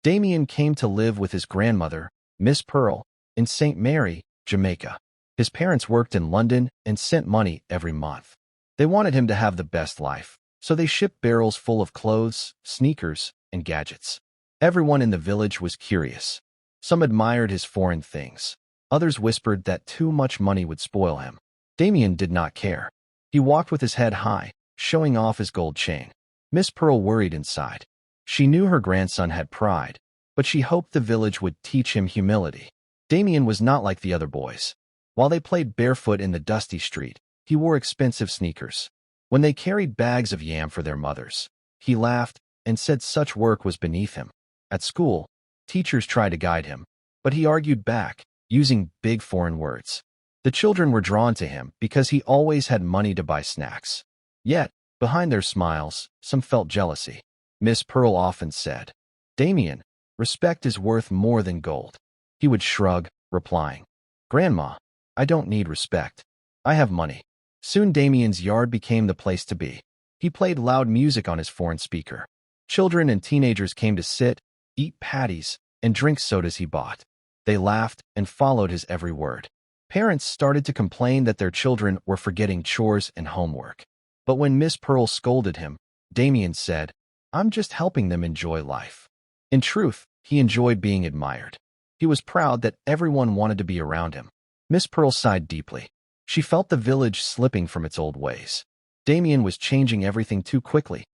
Damien came to live with his grandmother, Miss Pearl, in St. Mary, Jamaica. His parents worked in London and sent money every month. They wanted him to have the best life, so they shipped barrels full of clothes, sneakers, and gadgets. Everyone in the village was curious. Some admired his foreign things. Others whispered that too much money would spoil him. Damien did not care. He walked with his head high, showing off his gold chain. Miss Pearl worried inside. She knew her grandson had pride, but she hoped the village would teach him humility. Damien was not like the other boys. While they played barefoot in the dusty street, he wore expensive sneakers. When they carried bags of yam for their mothers, he laughed and said such work was beneath him. At school, teachers tried to guide him, but he argued back, using big foreign words. The children were drawn to him because he always had money to buy snacks. Yet, behind their smiles, some felt jealousy. Miss Pearl often said, "Damien, respect is worth more than gold." He would shrug, replying, "Grandma, I don't need respect. I have money." Soon Damien's yard became the place to be. He played loud music on his foreign speaker. Children and teenagers came to sit, eat patties, and drink sodas he bought. They laughed and followed his every word. Parents started to complain that their children were forgetting chores and homework. But when Miss Pearl scolded him, Damien said, "I'm just helping them enjoy life." In truth, he enjoyed being admired. He was proud that everyone wanted to be around him. Miss Pearl sighed deeply. She felt the village slipping from its old ways. Damien was changing everything too quickly.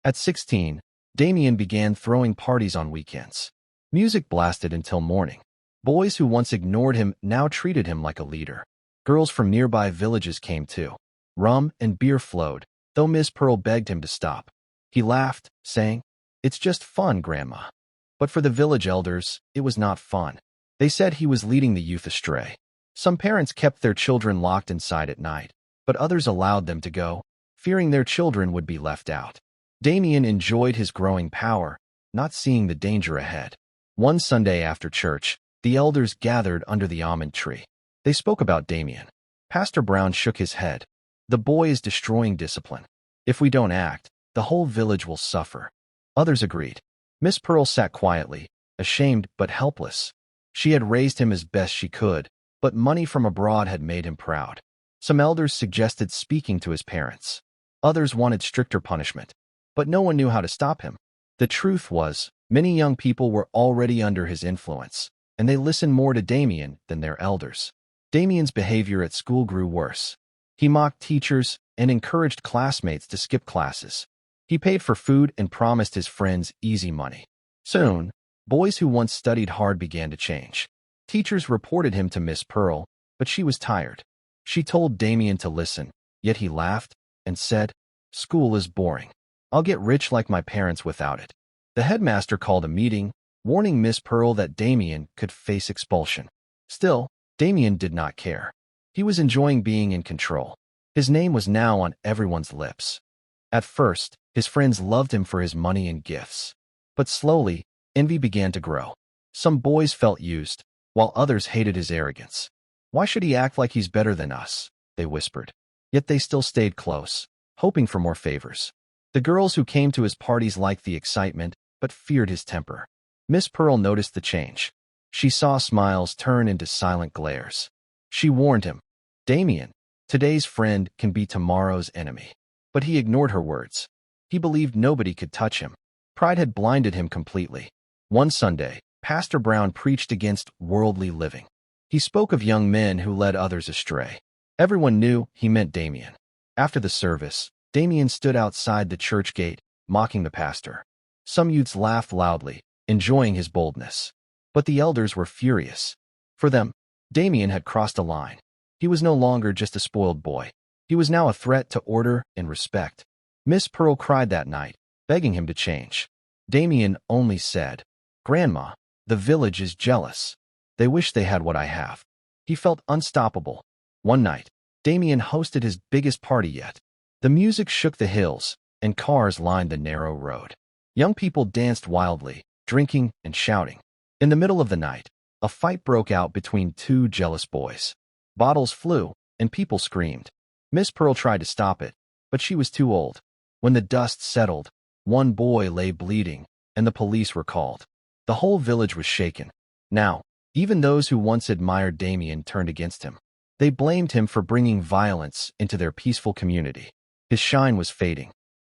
At 16, Damien began throwing parties on weekends. Music blasted until morning. Boys who once ignored him now treated him like a leader. Girls from nearby villages came too. Rum and beer flowed, though Miss Pearl begged him to stop. He laughed, saying, "It's just fun, Grandma." But for the village elders, it was not fun. They said he was leading the youth astray. Some parents kept their children locked inside at night, but others allowed them to go, fearing their children would be left out. Damien enjoyed his growing power, not seeing the danger ahead. One Sunday after church, the elders gathered under the almond tree. They spoke about Damien. Pastor Brown shook his head. "The boy is destroying discipline. If we don't act, the whole village will suffer." Others agreed. Miss Pearl sat quietly, ashamed but helpless. She had raised him as best she could, but money from abroad had made him proud. Some elders suggested speaking to his parents. Others wanted stricter punishment, but no one knew how to stop him. The truth was, many young people were already under his influence, and they listened more to Damien than their elders. Damien's behavior at school grew worse. He mocked teachers and encouraged classmates to skip classes. He paid for food and promised his friends easy money. Soon, boys who once studied hard began to change. Teachers reported him to Miss Pearl, but she was tired. She told Damien to listen, yet he laughed and said, "School is boring. I'll get rich like my parents without it." The headmaster called a meeting, warning Miss Pearl that Damien could face expulsion. Still, Damien did not care. He was enjoying being in control. His name was now on everyone's lips. At first, his friends loved him for his money and gifts. But slowly, envy began to grow. Some boys felt used, while others hated his arrogance. "Why should he act like he's better than us?" they whispered. Yet they still stayed close, hoping for more favors. The girls who came to his parties liked the excitement, but feared his temper. Miss Pearl noticed the change. She saw smiles turn into silent glares. She warned him, "Damien, today's friend can be tomorrow's enemy." But he ignored her words. He believed nobody could touch him. Pride had blinded him completely. One Sunday, Pastor Brown preached against worldly living. He spoke of young men who led others astray. Everyone knew he meant Damien. After the service, Damien stood outside the church gate, mocking the pastor. Some youths laughed loudly, enjoying his boldness. But the elders were furious. For them, Damien had crossed a line. He was no longer just a spoiled boy. He was now a threat to order and respect. Miss Pearl cried that night, begging him to change. Damien only said, "Grandma, the village is jealous. They wish they had what I have." He felt unstoppable. One night, Damien hosted his biggest party yet. The music shook the hills, and cars lined the narrow road. Young people danced wildly, drinking and shouting. In the middle of the night, a fight broke out between two jealous boys. Bottles flew, and people screamed. Miss Pearl tried to stop it, but she was too old. When the dust settled, one boy lay bleeding, and the police were called. The whole village was shaken. Now, even those who once admired Damien turned against him. They blamed him for bringing violence into their peaceful community. His shine was fading.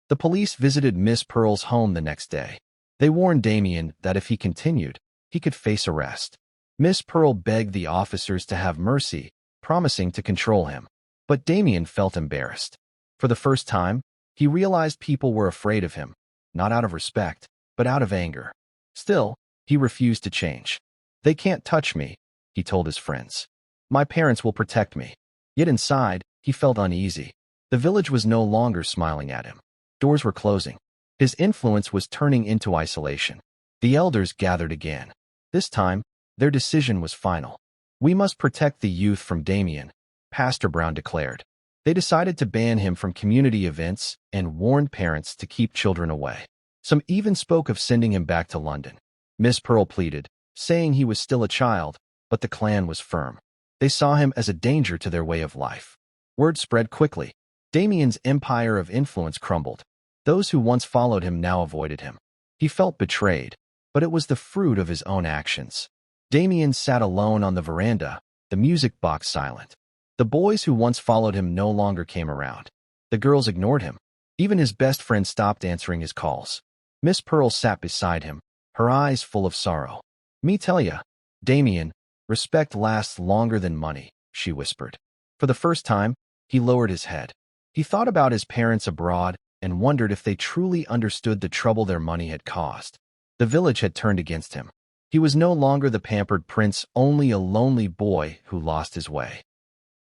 The police visited Miss Pearl's home the next day. They warned Damien that if he continued, he could face arrest. Miss Pearl begged the officers to have mercy, promising to control him. But Damien felt embarrassed. For the first time, he realized people were afraid of him, not out of respect, but out of anger. Still, he refused to change. "They can't touch me," he told his friends. "My parents will protect me." Yet inside, he felt uneasy. The village was no longer smiling at him. Doors were closing. His influence was turning into isolation. The elders gathered again. This time, their decision was final. "We must protect the youth from Damien," Pastor Brown declared. They decided to ban him from community events and warned parents to keep children away. Some even spoke of sending him back to London. Miss Pearl pleaded, saying he was still a child, but the clan was firm. They saw him as a danger to their way of life. Word spread quickly. Damien's empire of influence crumbled. Those who once followed him now avoided him. He felt betrayed, but it was the fruit of his own actions. Damien sat alone on the veranda, the music box silent. The boys who once followed him no longer came around. The girls ignored him. Even his best friend stopped answering his calls. Miss Pearl sat beside him, her eyes full of sorrow. "Me tell ya, Damien, respect lasts longer than money," she whispered. For the first time, he lowered his head. He thought about his parents abroad and wondered if they truly understood the trouble their money had caused. The village had turned against him. He was no longer the pampered prince, only a lonely boy who lost his way.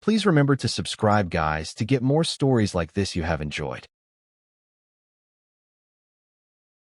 Please remember to subscribe, guys, to get more stories like this you have enjoyed.